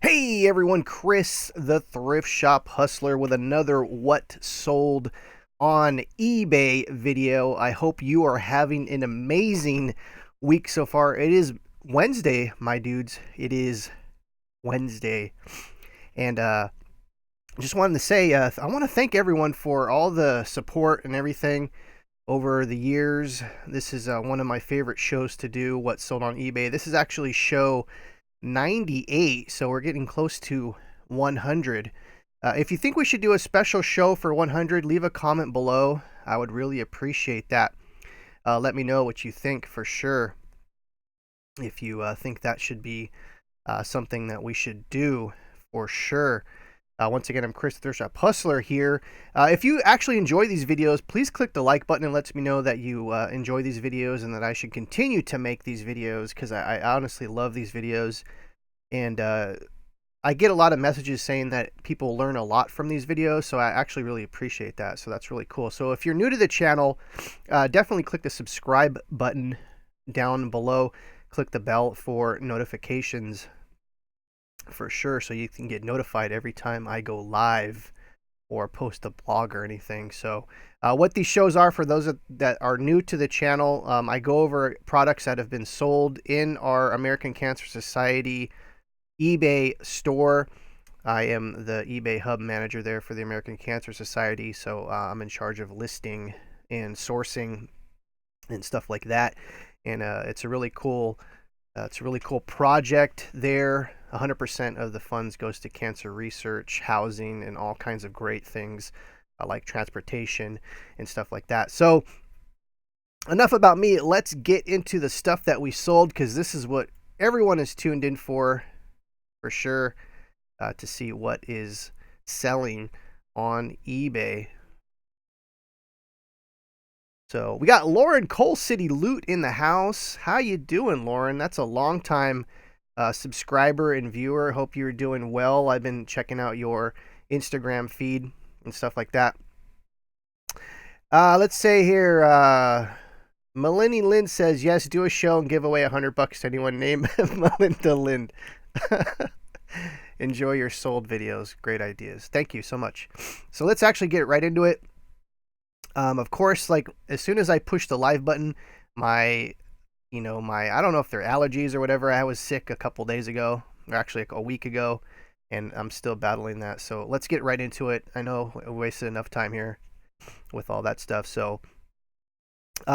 Hey everyone, Chris the Thrift Shop Hustler with another What Sold on eBay video. I hope you are having an amazing week so far. It is Wednesday, my dudes. It is Wednesday. And just wanted to say, I want to thank everyone for all the support and everything over the years. This is one of my favorite shows to do, What Sold on eBay. This is actually show 98, so we're getting close to 100. If you think we should do a special show for 100, leave a comment below. I would really appreciate that. Let me know what you think for sure. If you think that should be something that we should do for sure. Once again, I'm Chris the Thrift Shop Hustler here. If you actually enjoy these videos, please click the like button. It lets me know that you enjoy these videos and that I should continue to make these videos because I honestly love these videos. And I get a lot of messages saying that people learn a lot from these videos, so I actually really appreciate that. So that's really cool. So if you're new to the channel, definitely click the subscribe button down below. Click the bell for notifications for sure, so you can get notified every time I go live or post a blog or anything. So what these shows are, for those that are new to the channel, I go over products that have been sold in our American Cancer Society eBay store. I am the eBay hub manager there for the American Cancer Society, so I'm in charge of listing and sourcing and stuff like that. And it's a really cool project there. 100% of the funds goes to cancer research, housing, and all kinds of great things like transportation and stuff like that. So enough about me. Let's get into the stuff that we sold, because this is what everyone is tuned in for sure, to see what is selling on eBay. So we got Lauren Coal City Loot in the house. How you doing, Lauren? That's a long time subscriber and viewer. Hope you're doing well. I've been checking out your Instagram feed and stuff like that. Let's say here, Melanie Lind says, yes, do a show and give away $100 to anyone named Melinda Lind. Enjoy your sold videos. Great ideas. Thank you so much. So let's actually get right into it. Of course, like as soon as I push the live button, my I don't know if they're allergies or whatever. I was sick a couple days ago, or actually like a week ago, and I'm still battling that. So let's get right into it. I know I wasted enough time here with all that stuff. So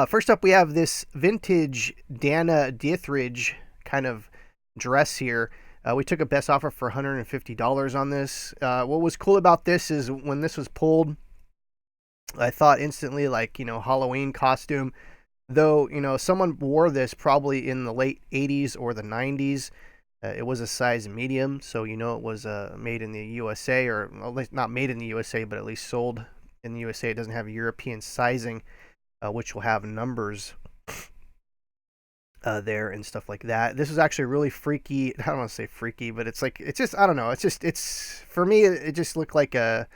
first up, we have this vintage Dana Dithridge kind of dress here. We took a best offer for $150 on this. What was cool about this is when this was pulled, I thought instantly, like, Halloween costume. Though, someone wore this probably in the late 80s or the 90s. It was a size medium, so it was made in the USA, or at least not made in the USA, but at least sold in the USA. It doesn't have European sizing, which will have numbers there and stuff like that. This is actually really freaky. I don't want to say freaky, but it's just, I don't know. It's for me, it just looked like a,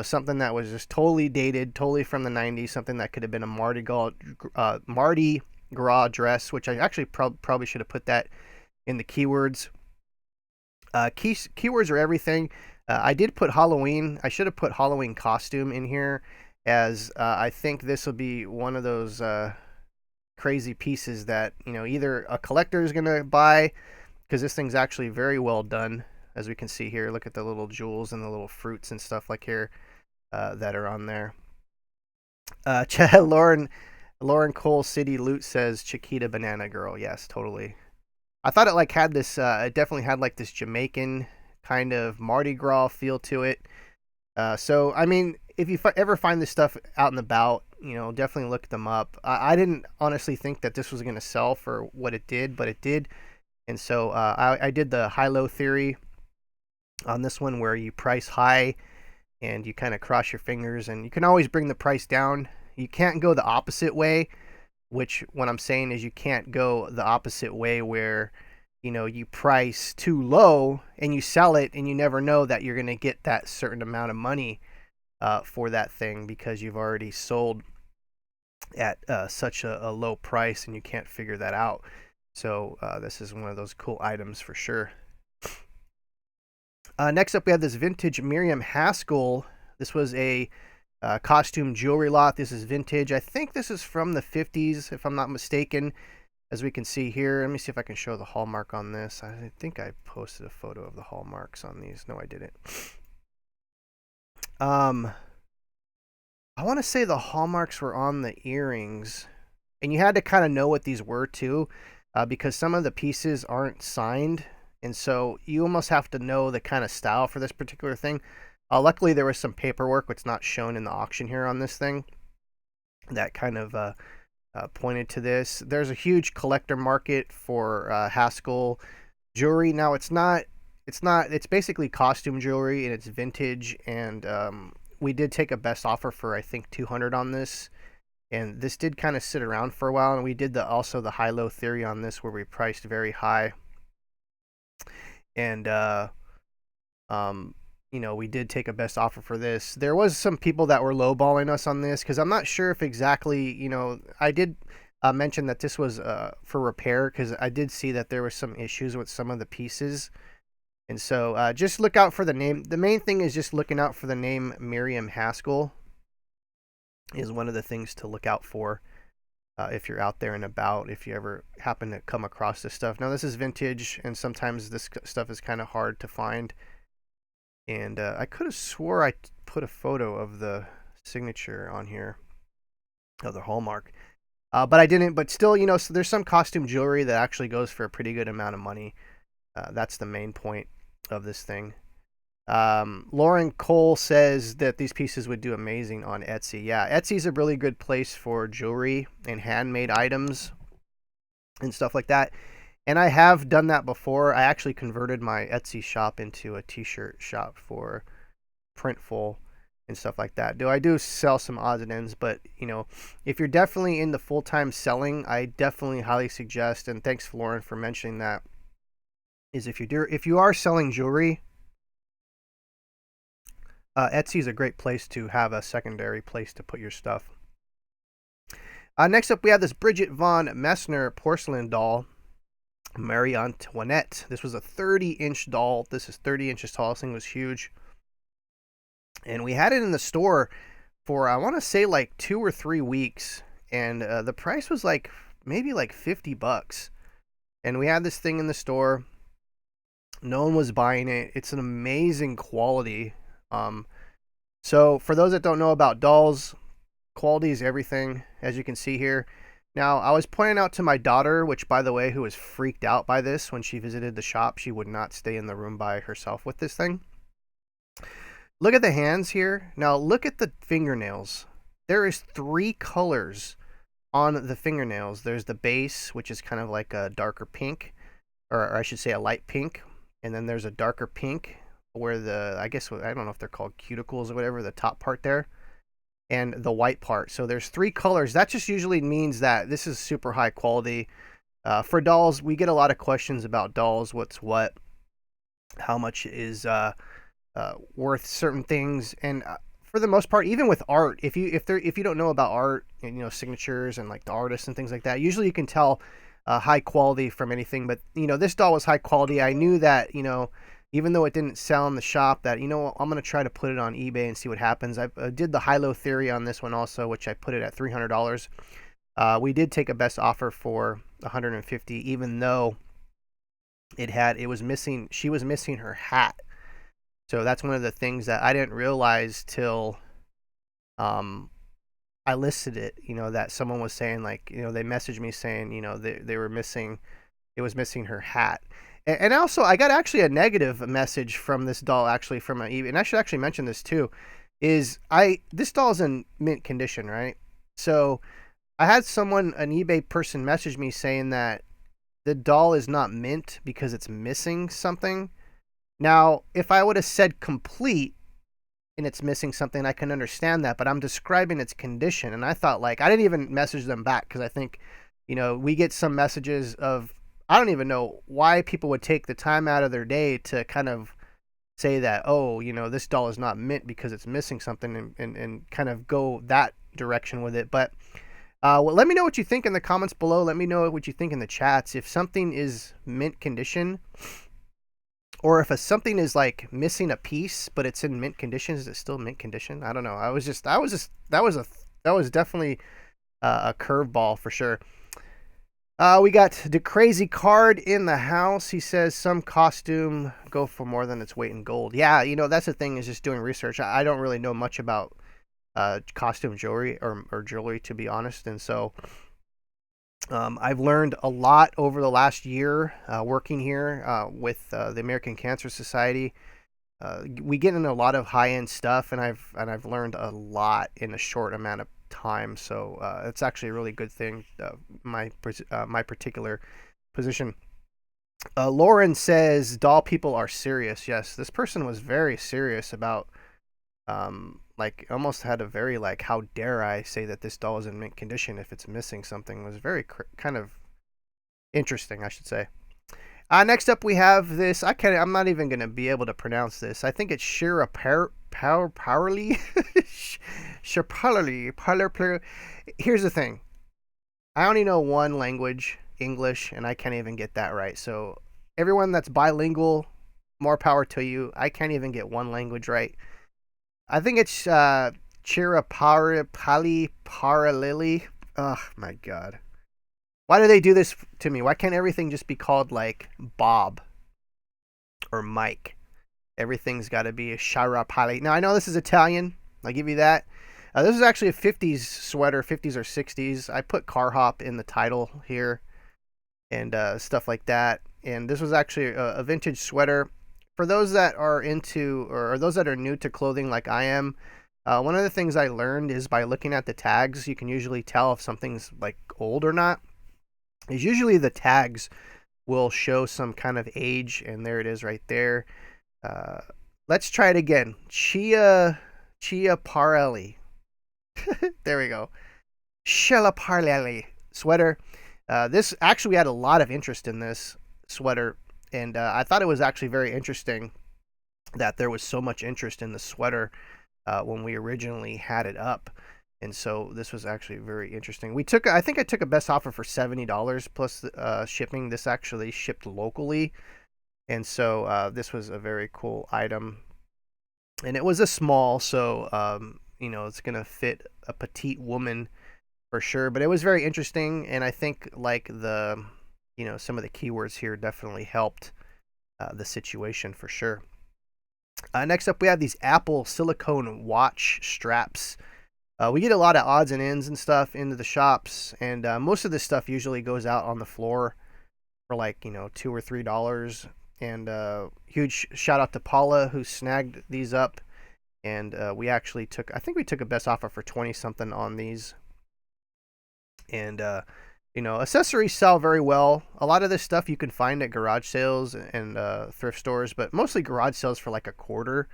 something that was just totally dated, totally from the 90s, something that could have been a Mardi Gras dress, which I actually probably should have put that in the keywords. Keywords are everything. I did put Halloween. I should have put Halloween costume in here, as I think this will be one of those crazy pieces that either a collector is gonna buy, because this thing's actually very well done, as we can see here. Look at the little jewels and the little fruits and stuff like here that are on there. Lauren Cole City Loot says Chiquita Banana Girl. Yes, totally. I thought it had this. It definitely had like this Jamaican kind of Mardi Gras feel to it. So I mean, if you ever find this stuff out and about, definitely look them up. I didn't honestly think that this was going to sell for what it did, but it did. And so I did the high-low theory on this one, where you price high and you kind of cross your fingers, and you can always bring the price down. You can't go the opposite way, which what I'm saying is you can't go the opposite way where you price too low and you sell it, and you never know that you're going to get that certain amount of money for that thing, because you've already sold at such a low price, and you can't figure that out. So this is one of those cool items for sure. Next up, we have this vintage Miriam Haskell. This was a costume jewelry lot. This is vintage. I think this is from the 50s, if I'm not mistaken. As we can see here, let me see if I can show the hallmark on this. I think I posted a photo of the hallmarks on these. No, I didn't. I want to say the hallmarks were on the earrings. And you had to kind of know what these were too, because some of the pieces aren't signed. And so you almost have to know the kind of style for this particular thing. Luckily, there was some paperwork, which is not shown in the auction here on this thing, that kind of pointed to this. There's a huge collector market for Haskell jewelry. Now it's basically costume jewelry and it's vintage. And we did take a best offer for I think $200 on this, and this did kind of sit around for a while. And we did also the high-low theory on this, where we priced very high. And we did take a best offer for this. There was some people that were lowballing us on this, because I'm not sure if exactly, I did mention that this was for repair, because I did see that there were some issues with some of the pieces. And so just look out for the name. The main thing is just looking out for the name Miriam Haskell is one of the things to look out for if you're out there and about, if you ever happen to come across this stuff. Now, this is vintage, and sometimes this stuff is kind of hard to find. And I could have swore I put a photo of the signature on here, of the hallmark. But I didn't. But still, so there's some costume jewelry that actually goes for a pretty good amount of money. That's the main point of this thing. Lauren Cole says that these pieces would do amazing on Etsy. Yeah, Etsy's a really good place for jewelry and handmade items and stuff like that. And I have done that before. I actually converted my Etsy shop into a t-shirt shop for Printful and stuff like that. I do sell some odds and ends, but if you're definitely into full-time selling, I definitely highly suggest, and thanks Lauren for mentioning that, is if you are selling jewelry, Etsy is a great place to have a secondary place to put your stuff. Next up, we have this Bridget Von Messner porcelain doll, Marie Antoinette. This was a 30-inch doll. This is 30 inches tall. This thing was huge. And we had it in the store for, I want to say, like 2 or 3 weeks. And the price was maybe $50. And we had this thing in the store. No one was buying it. It's an amazing quality. So for those that don't know about dolls, quality is everything, as you can see here. Now, I was pointing out to my daughter, which, by the way, who was freaked out by this when she visited the shop. She would not stay in the room by herself with this thing. Look at the hands here. Now, look at the fingernails. There is 3 colors on the fingernails. There's the base, which is kind of like a darker pink, or I should say a light pink. And then there's a darker pink where I don't know if they're called cuticles or whatever, the top part there, and the white part. So there's 3 colors. That just usually means that this is super high quality. For dolls, we get a lot of questions about dolls. What's what? How much is worth certain things? And for the most part, even with art, if you don't know about art and signatures and like the artists and things like that, usually you can tell high quality from anything. But this doll was high quality. I knew that even though it didn't sell in the shop, that I'm going to try to put it on eBay and see what happens. I did the high-low theory on this one also, which I put it at $300. We did take a best offer for $150, even though she was missing her hat. So that's one of the things that I didn't realize till I listed it, that someone was saying, they messaged me saying, they were missing, it was missing her hat. And also, I got actually a negative message from this doll, actually from eBay, and I should actually mention this too, this doll's in mint condition, right? So I had an eBay person message me saying that the doll is not mint because it's missing something. Now, if I would have said complete and it's missing something, I can understand that, but I'm describing its condition, and I thought, I didn't even message them back, because I think, we get some messages of, I don't even know why people would take the time out of their day to kind of say that, oh, this doll is not mint because it's missing something, and kind of go that direction with it. But let me know what you think in the comments below. Let me know what you think in the chats. If something is mint condition, or if something is like missing a piece but it's in mint condition, is it still mint condition? I don't know. That was definitely a curveball for sure. We got the crazy card in the house. He says some costume go for more than its weight in gold. Yeah, that's the thing, is just doing research. I don't really know much about costume jewelry or jewelry, to be honest. And so I've learned a lot over the last year working here with the American Cancer Society. We get into a lot of high-end stuff, and I've learned a lot in a short amount of time. So it's actually a really good thing. My particular position. Lauren says doll people are serious. Yes, this person was very serious about like almost had a very like, how dare I say that this doll is in mint condition if it's missing something. It was very kind of interesting, I should say. Next up we have this. I'm not even gonna be able to pronounce this. I think it's Shira Powerly. Shirparly. Here's the thing. I only know one language, English, and I can't even get that right. So everyone that's bilingual, more power to you. I can't even get one language right. I think it's Chirapali. Oh my god. Why do they do this to me? Why can't everything just be called like Bob or Mike? Everything's got to be a Chirapali. Now I know this is Italian. I'll give you that. This is actually a 50s sweater, 50s or 60s. I put car hop in the title here and stuff like that. And this was actually a vintage sweater. For those that are into, or those that are new to clothing like I am, one of the things I learned is by looking at the tags, you can usually tell if something's like old or not. Is usually the tags will show some kind of age, and there it is right there. Let's try it again. Chiaparelli. There we go. Chiaparelli sweater. This actually, we had a lot of interest in this sweater, and I thought it was actually very interesting that there was so much interest in the sweater when we originally had it up. And so this was actually very interesting. I think I took a best offer for $70 plus shipping. This actually shipped locally. And so this was a very cool item. And it was a small, so it's going to fit a petite woman for sure. But it was very interesting, and I think like some of the keywords here definitely helped the situation for sure. Next up, we have these Apple silicone watch straps. We get a lot of odds and ends and stuff into the shops, and most of this stuff usually goes out on the floor for like $2 or $3. And huge shout out to Paula who snagged these up, and we actually took a best offer for 20 something on these. And accessories sell very well. A lot of this stuff you can find at garage sales and thrift stores, but mostly garage sales for like a quarter.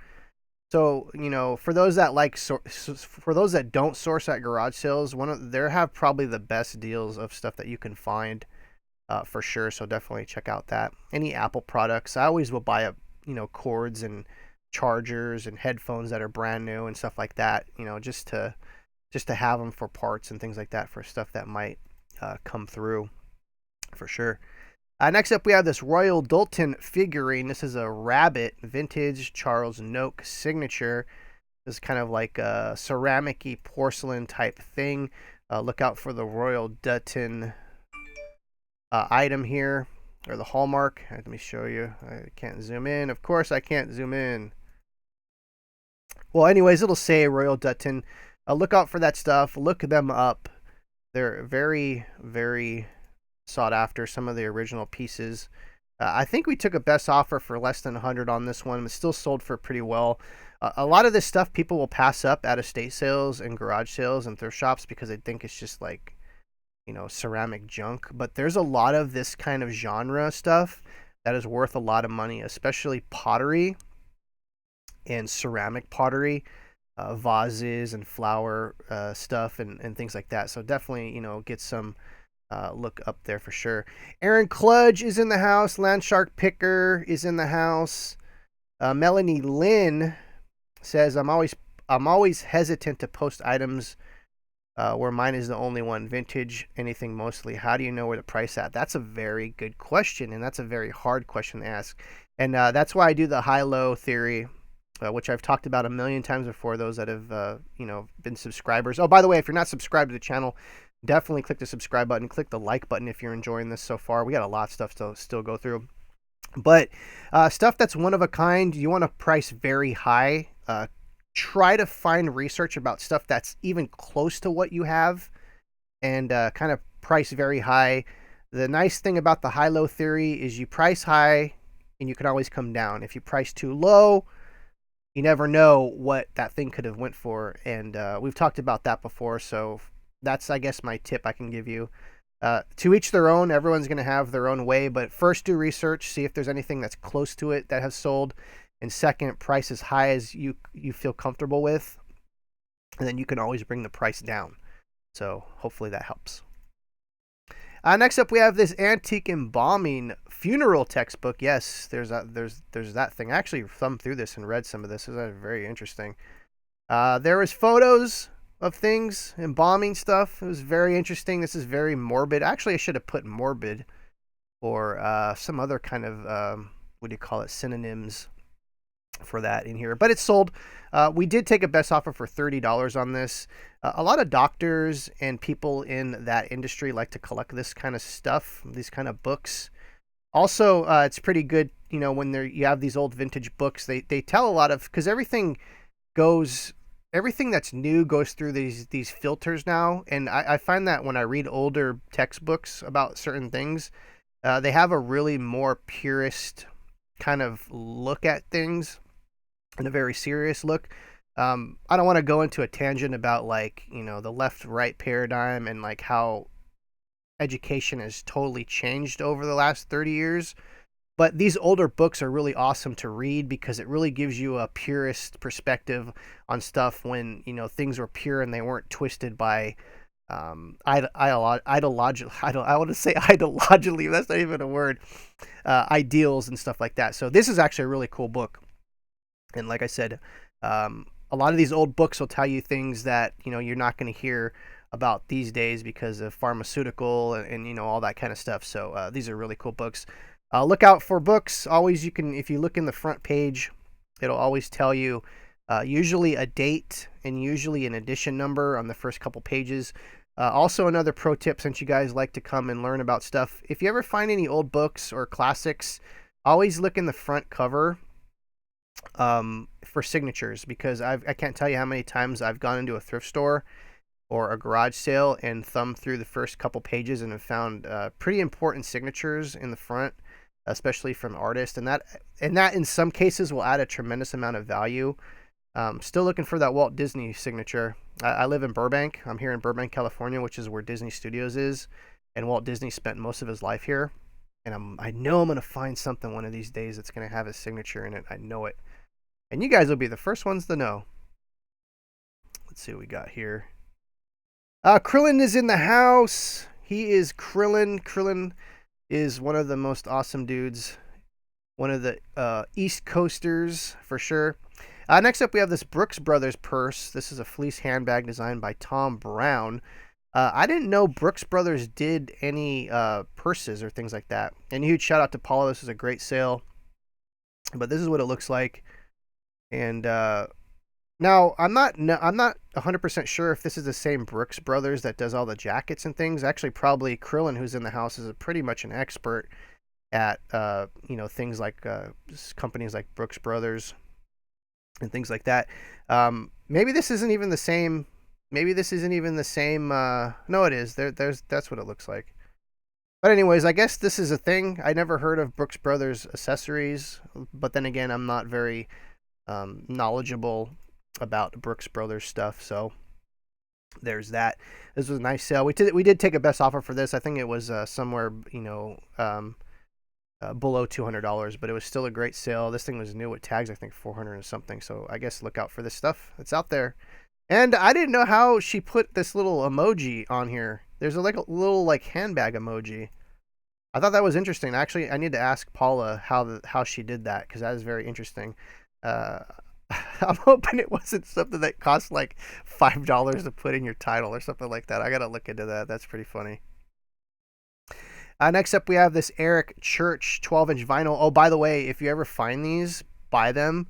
So, for those that for those that don't source at garage sales, they have probably the best deals of stuff that you can find for sure. So definitely check out that. Any Apple products, I always will buy cords and chargers and headphones that are brand new and stuff like that. Just to have them for parts and things like that for stuff that might come through for sure. Next up, we have this Royal Doulton figurine. This is a rabbit, vintage Charles Noak signature. This is kind of like a ceramic-y porcelain type thing. Look out for the Royal Doulton item here, or the hallmark. Let me show you. I can't zoom in. Of course, I can't zoom in. Well, anyways, it'll say Royal Doulton. Look out for that stuff. Look them up. They're very, very sought after, some of the original pieces. I think we took a best offer for less than 100 on this one. It's still sold for pretty well. A lot of this stuff people will pass up at estate sales and garage sales and thrift shops because they think it's just like, ceramic junk. But there's a lot of this kind of genre stuff that is worth a lot of money, especially pottery and ceramic pottery, vases and flower stuff and things like that. So definitely, get some look up there for sure. Aaron Kludge is in the house. Landshark Picker is in the house. Melanie Lynn says, I'm always hesitant to post items where mine is the only one. Vintage, anything mostly. How do you know where the price at? That's a very good question, and that's a very hard question to ask. And that's why I do the high-low theory, which I've talked about a million times before, those that have been subscribers. Oh, by the way, if you're not subscribed to the channel, definitely click the subscribe button. Click the like button if you're enjoying this so far. We got a lot of stuff to still go through. But stuff that's one of a kind, you want to price very high. Try to find research about stuff that's even close to what you have, and kind of price very high. The nice thing about the high-low theory is you price high and you can always come down. If you price too low, you never know what that thing could have went for. And we've talked about that before. So that's, I guess, my tip I can give you. To each their own. Everyone's going to have their own way, but first do research, see if there's anything that's close to it that has sold. And second, price as high as you feel comfortable with. And then you can always bring the price down. So hopefully that helps. Next up, we have this antique embalming funeral textbook. Yes, there's that thing. I actually thumbed through this and read some of this. It was very interesting. There was photos of things, embalming stuff. It was very interesting. This is very morbid. Actually, I should have put morbid or some other kind of, what do you call it, synonyms for that in here. But it's sold. We did take a best offer for $30 on this. A lot of doctors and people in that industry like to collect this kind of stuff, these kind of books. Also, it's pretty good, when you have these old vintage books. They tell a lot of, because everything that's new goes through these filters now. And I find that when I read older textbooks about certain things, they have a really more purist kind of look at things and a very serious look. I don't want to go into a tangent about the left-right paradigm and how education has totally changed over the last 30 years. But these older books are really awesome to read because it really gives you a purist perspective on stuff when, things were pure and they weren't twisted by ideologically, that's not even a word, ideals and stuff like that. So this is actually a really cool book. And like I said, a lot of these old books will tell you things that, you're not going to hear about these days because of pharmaceutical and all that kind of stuff. So these are really cool books. Look out for books. Always, if you look in the front page, it'll always tell you usually a date and usually an edition number on the first couple pages. Also, another pro tip, since you guys like to come and learn about stuff, if you ever find any old books or classics, always look in the front cover for signatures, because I can't tell you how many times I've gone into a thrift store or a garage sale and thumbed through the first couple pages and have found pretty important signatures in the front, especially from artists, and that in some cases will add a tremendous amount of value. Still looking for that Walt Disney signature. I live in Burbank. I'm here in Burbank, California, which is where Disney Studios is, and Walt Disney spent most of his life here. And I know I'm going to find something one of these days that's going to have his signature in it. I know it. And you guys will be the first ones to know. Let's see what we got here. Krillin is in the house. He is Krillin. Krillin is one of the most awesome dudes. One of the East Coasters, for sure. Next up, we have this Brooks Brothers purse. This is a fleece handbag designed by Tom Brown. I didn't know Brooks Brothers did any purses or things like that. And a huge shout out to Paula. This is a great sale. But this is what it looks like. And now I'm not 100% sure if this is the same Brooks Brothers that does all the jackets and things. Actually, probably Krillin, who's in the house, is pretty much an expert at things like companies like Brooks Brothers and things like that. Maybe this isn't even the same. Maybe this isn't even the same. No, it is. That's what it looks like. But anyways, I guess this is a thing. I never heard of Brooks Brothers accessories, but then again, I'm not very knowledgeable about Brooks Brothers stuff. So there's that. This was a nice sale. We did take a best offer for this. I think it was somewhere below $200, but it was still a great sale. This thing was new with tags, I think 400 and something. So I guess look out for this stuff. It's out there. And I didn't know how she put this little emoji on here. There's a little handbag emoji. I thought that was interesting. Actually, I need to ask Paula how she did that, because that is very interesting. I'm hoping it wasn't something that cost like $5 to put in your title or something like that. I gotta look into that. That's pretty funny. Next up, we have this Eric Church 12-inch vinyl. Oh, by the way, if you ever find these, buy them.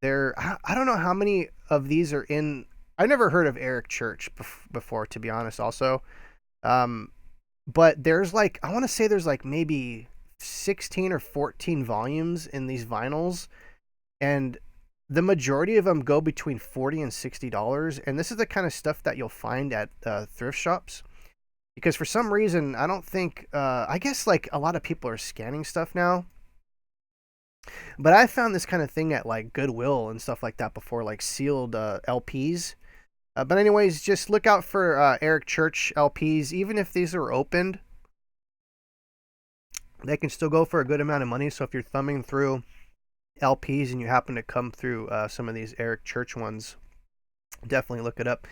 I don't know how many of these are in. I never heard of Eric Church before, to be honest. Also, but there's like, I want to say there's like maybe 16 or 14 volumes in these vinyls, and the majority of them go between $40 and $60. And this is the kind of stuff that you'll find at thrift shops. Because for some reason, I don't think, I guess like a lot of people are scanning stuff now. But I found this kind of thing at like Goodwill and stuff like that before, like sealed LPs. But anyways, just look out for Eric Church LPs. Even if these are opened, they can still go for a good amount of money. So if you're thumbing through LPs and you happen to come through some of these Eric Church ones, definitely look it up.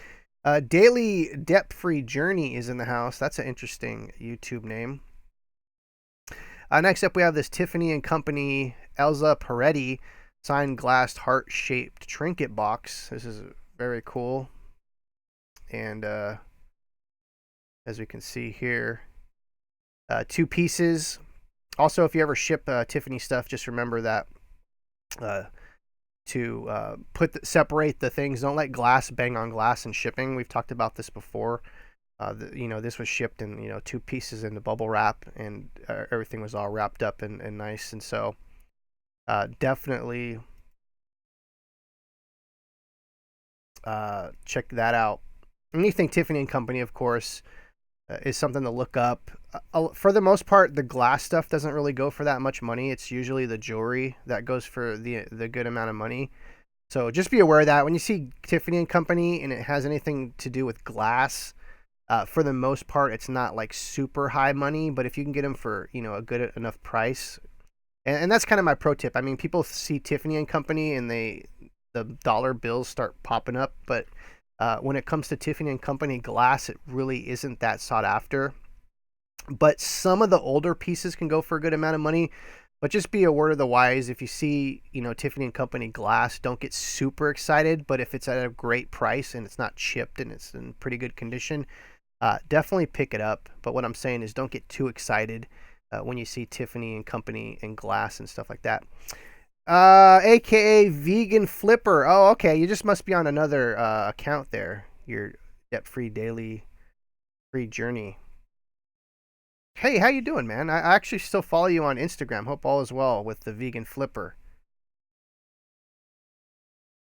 Daily Debt-Free Journey is in the house. That's an interesting YouTube name. Next up, we have this Tiffany and Company Elsa Peretti signed glass heart-shaped trinket box. This is very cool. And as we can see here, 2 pieces. Also, if you ever ship Tiffany stuff, just remember that to separate the things. Don't let glass bang on glass in shipping. We've talked about this before. This was shipped in 2 pieces in the bubble wrap, and everything was all wrapped up and nice. And so definitely check that out. Anything Tiffany and Company, of course, is something to look up. For the most part, the glass stuff doesn't really go for that much money. It's usually the jewelry that goes for the good amount of money. So just be aware of that. When you see Tiffany and Company and it has anything to do with glass, for the most part, it's not like super high money. But if you can get them for a good enough price, and that's kind of my pro tip. I mean, people see Tiffany and Company and the dollar bills start popping up, but when it comes to Tiffany and Company glass, it really isn't that sought after. But some of the older pieces can go for a good amount of money. But just be a word of the wise. If you see, Tiffany and Company glass, don't get super excited. But if it's at a great price and it's not chipped and it's in pretty good condition, definitely pick it up. But what I'm saying is don't get too excited when you see Tiffany and Company and glass and stuff like that. AKA Vegan Flipper. Oh, okay. You just must be on another account there. Your debt-free daily free journey. Hey, how you doing, man? I actually still follow you on Instagram. Hope all is well with the Vegan Flipper.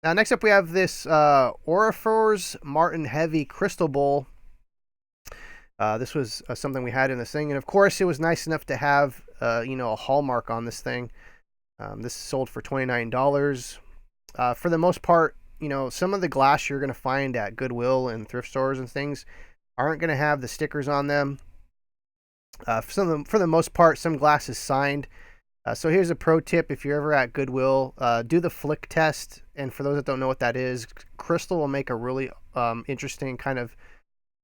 Now, next up, we have this Aurifers Martin Heavy Crystal Bowl. This was something we had in this thing. And, of course, it was nice enough to have, a hallmark on this thing. This is sold for $29. For the most part, some of the glass you're going to find at Goodwill and thrift stores and things aren't going to have the stickers on them. For the most part, some glass is signed. So here's a pro tip. If you're ever at Goodwill, do the flick test. And for those that don't know what that is, crystal will make a really interesting kind of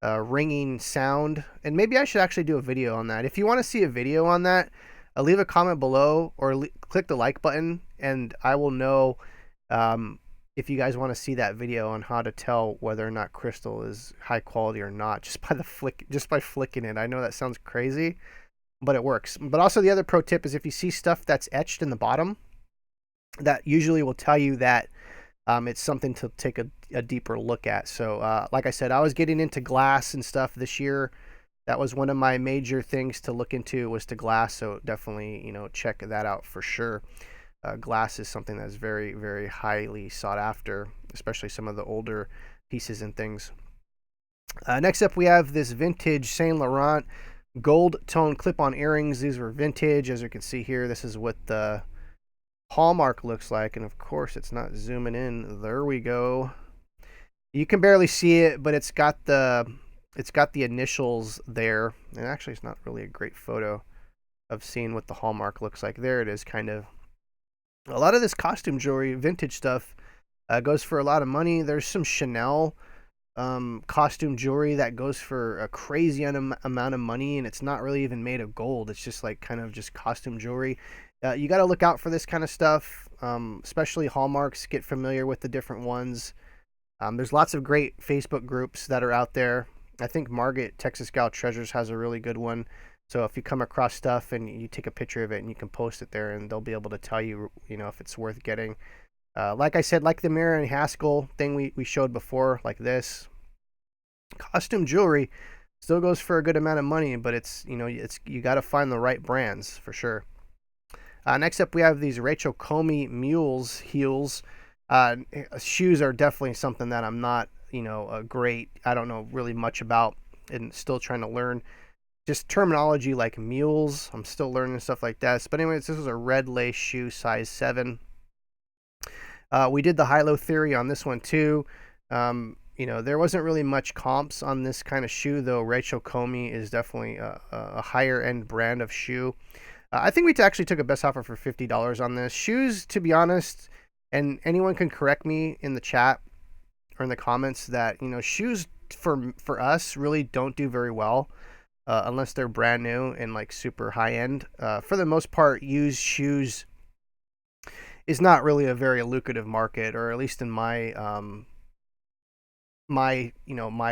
ringing sound. And maybe I should actually do a video on that. If you want to see a video on that, leave a comment below or click the like button, and I will know if you guys want to see that video on how to tell whether or not crystal is high quality or not just by flicking it. I know that sounds crazy, but it works. But also the other pro tip is if you see stuff that's etched in the bottom, that usually will tell you that it's something to take a deeper look at. So like I said, I was getting into glass and stuff this year. That was one of my major things to look into, was to glass. So definitely, check that out for sure. Glass is something that's very, very highly sought after, especially some of the older pieces and things. Next up, we have this vintage Saint Laurent gold tone clip-on earrings. These were vintage. As you can see here, this is what the hallmark looks like. And of course, it's not zooming in. There we go. You can barely see it, but it's got the initials there. And actually, it's not really a great photo of seeing what the hallmark looks like. There it is, kind of. A lot of this costume jewelry, vintage stuff, goes for a lot of money. There's some Chanel costume jewelry that goes for a crazy amount of money, and it's not really even made of gold. It's just like kind of just costume jewelry. You got to look out for this kind of stuff. especially Hallmarks. Get familiar with the different ones. There's lots of great Facebook groups that are out there. I think Margaret, Texas Gal Treasures, has a really good one. So if you come across stuff and you take a picture of it and you can post it there, and they'll be able to tell you, if it's worth getting. Like I said, like the Mirror and Haskell thing we showed before, like this. Costume jewelry still goes for a good amount of money, but you got to find the right brands for sure. Next up, we have these Rachel Comey Mules heels. Shoes are definitely something that I'm not, I don't know really much about, and still trying to learn. Just terminology like mules, I'm still learning stuff like that. But anyways, this was a red lace shoe, size 7. We did the high-low theory on this one too. There wasn't really much comps on this kind of shoe, though. Rachel Comey is definitely a higher-end brand of shoe. I think we actually took a best offer for $50 on this. Shoes, to be honest, and anyone can correct me in the chat or in the comments, that shoes for us really don't do very well unless they're brand new and like super high-end. For the most part, used shoes is not really a very lucrative market, or at least in my my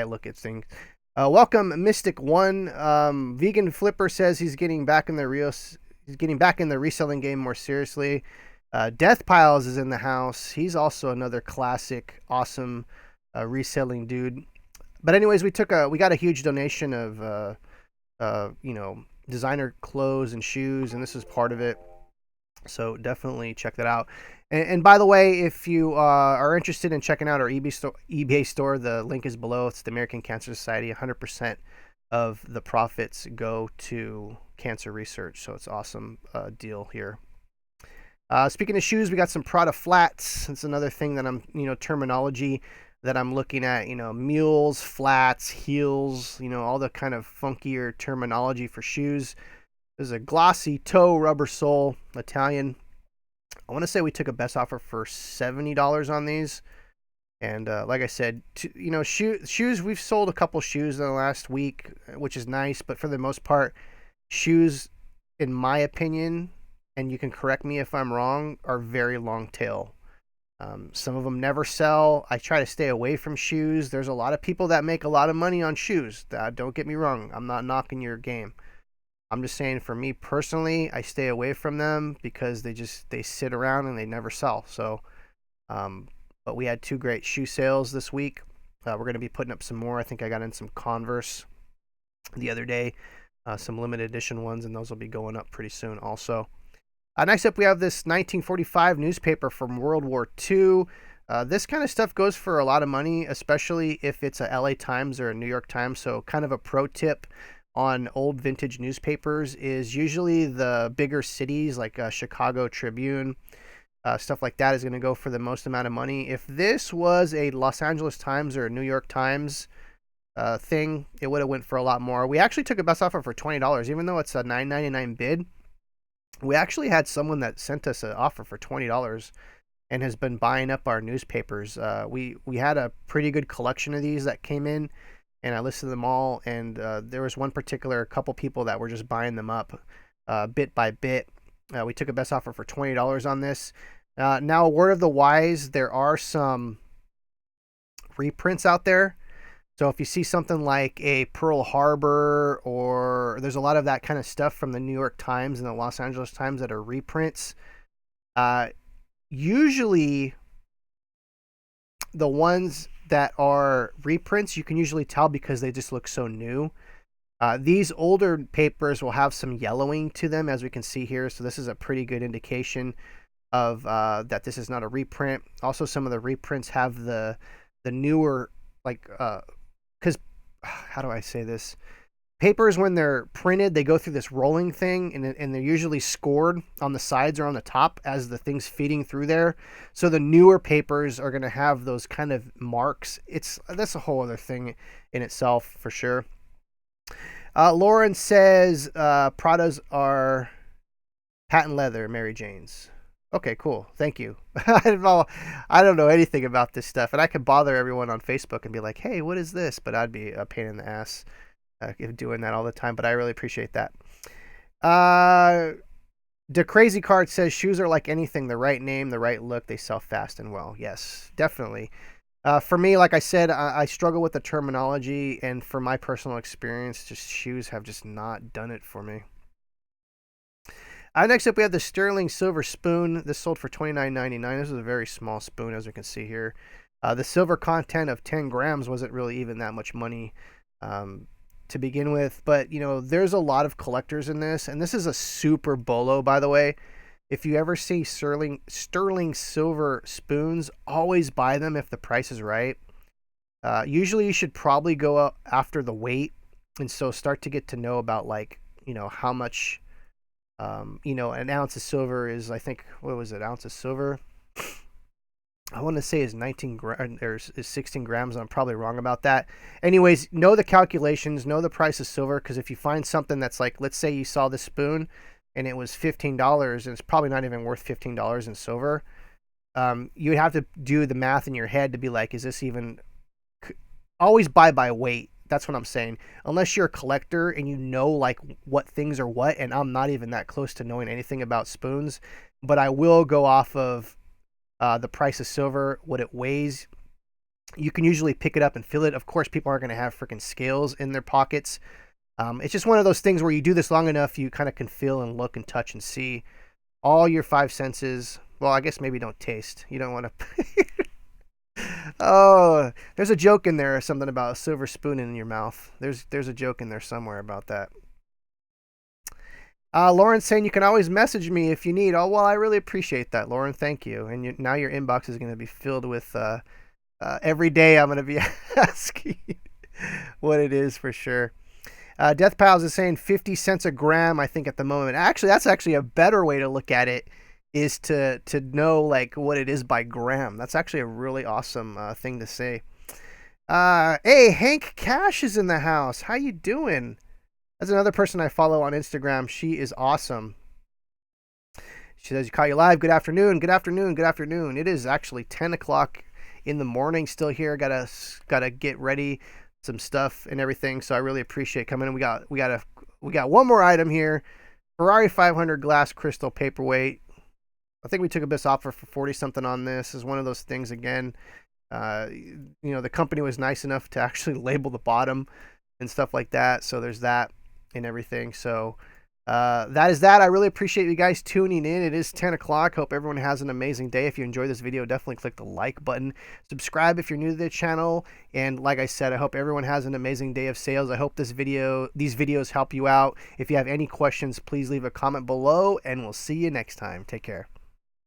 look at things. Welcome, Mystic One. Vegan Flipper says he's getting back in the reselling game more seriously. Death Piles is in the house. He's also another classic, awesome reselling dude. But anyways, we got a huge donation of designer clothes and shoes, and this is part of it. So definitely check that out. And by the way, if you are interested in checking out our eBay store, the link is below. It's the American Cancer Society. 100% of the profits go to cancer research. So it's an awesome deal here. Speaking of shoes, we got some Prada Flats. It's another thing that I'm, terminology that I'm looking at. Mules, flats, heels. All the kind of funkier terminology for shoes. There's a glossy toe rubber sole, Italian. I want to say we took a best offer for $70 on these. And like I said, shoes, we've sold a couple shoes in the last week, which is nice. But for the most part, shoes, in my opinion, and you can correct me if I'm wrong, are very long tail. Some of them never sell. I try to stay away from shoes. There's a lot of people that make a lot of money on shoes. Don't get me wrong. I'm not knocking your game. I'm just saying, for me personally, I stay away from them because they sit around and they never sell. So, but we had 2 great shoe sales this week. We're going to be putting up some more. I think I got in some Converse the other day, some limited edition ones, and those will be going up pretty soon also. Next up, we have this 1945 newspaper from World War II. This kind of stuff goes for a lot of money, especially if it's a LA Times or a New York Times. So kind of a pro tip on old vintage newspapers is usually the bigger cities like Chicago Tribune, stuff like that is going to go for the most amount of money. If this was a Los Angeles Times or a New York Times thing, it would have went for a lot more. We actually took a best offer for $20, even though it's a $9.99 bid. We actually had someone that sent us an offer for $20 and has been buying up our newspapers. We had a pretty good collection of these that came in, and I listed them all, and there was one particular couple people that were just buying them up bit by bit. We took a best offer for $20 on this. Now, a word of the wise, there are some reprints out there. So if you see something like a Pearl Harbor, or there's a lot of that kind of stuff from the New York Times and the Los Angeles Times that are reprints, usually the ones that are reprints, you can usually tell because they just look so new. These older papers will have some yellowing to them, as we can see here. So this is a pretty good indication of that this is not a reprint. Also, some of the reprints have the newer, like, because how do I say this? Papers, when they're printed, they go through this rolling thing, and they're usually scored on the sides or on the top as the thing's feeding through there. So the newer papers are going to have those kind of marks. That's a whole other thing in itself for sure. Lauren says Pradas are patent leather, Mary Jane's. Okay, cool. Thank you. I don't know anything about this stuff, and I could bother everyone on Facebook and be like, hey, what is this? But I'd be a pain in the ass doing that all the time, but I really appreciate that. The Crazy Card says shoes are like anything, the right name, the right look, they sell fast and well. Yes, definitely. For me, like I said, I struggle with the terminology, and for my personal experience, just shoes have just not done it for me. Next up, we have the sterling silver spoon. This sold for $29.99. This is a very small spoon, as you can see here. The silver content of 10 grams wasn't really even that much money to begin with. But, you know, there's a lot of collectors in this. And this is a super bolo, by the way. If you ever see sterling silver spoons, always buy them if the price is right. Usually you should probably go up after the weight. And so start to get to know about, like, you know, how much... you know, an ounce of silver is, I think, what was it? Ounce of silver, I want to say is 19 or is 16 grams. I'm probably wrong about that. Anyways, know the calculations, know the price of silver, because if you find something that's like, let's say you saw this spoon and it was $15 and it's probably not even worth $15 in silver, you would have to do the math in your head to be like, is this even... Always buy by weight. That's what I'm saying. Unless you're a collector and you know like what things are what, and I'm not even that close to knowing anything about spoons, but I will go off of the price of silver, what it weighs. You can usually pick it up and feel it. Of course, people aren't going to have freaking scales in their pockets. It's just one of those things where you do this long enough, you kind of can feel and look and touch and see all your five senses. Well, I guess maybe don't taste. You don't want to... Oh, there's a joke in there, something about a silver spoon in your mouth. There's a joke in there somewhere about that. Lauren saying you can always message me if you need. Oh, well, I really appreciate that, Lauren. Thank you. And now your inbox is going to be filled with every day I'm going to be asking what it is for sure. Death Pals is saying 50 cents a gram, I think, at the moment. Actually, that's actually a better way to look at it, is to know like what it is by gram. That's actually a really awesome thing to say. Hey, Hank Cash is in the house. How you doing? That's another person I follow on Instagram. She is awesome. She says, call you live. Good afternoon. Good afternoon. Good afternoon. It is actually 10 o'clock in the morning still here. Gotta get ready, some stuff and everything. So I really appreciate coming in. We got one more item here. Ferrari 500 glass crystal paperweight. I think we took a best offer for 40 something on this. Is one of those things again. You know, the company was nice enough to actually label the bottom and stuff like that. So there's that and everything. So that is that. I really appreciate you guys tuning in. It is 10 o'clock. Hope everyone has an amazing day. If you enjoyed this video, definitely click the like button. Subscribe if you're new to the channel. And like I said, I hope everyone has an amazing day of sales. I hope these videos help you out. If you have any questions, please leave a comment below, and we'll see you next time. Take care.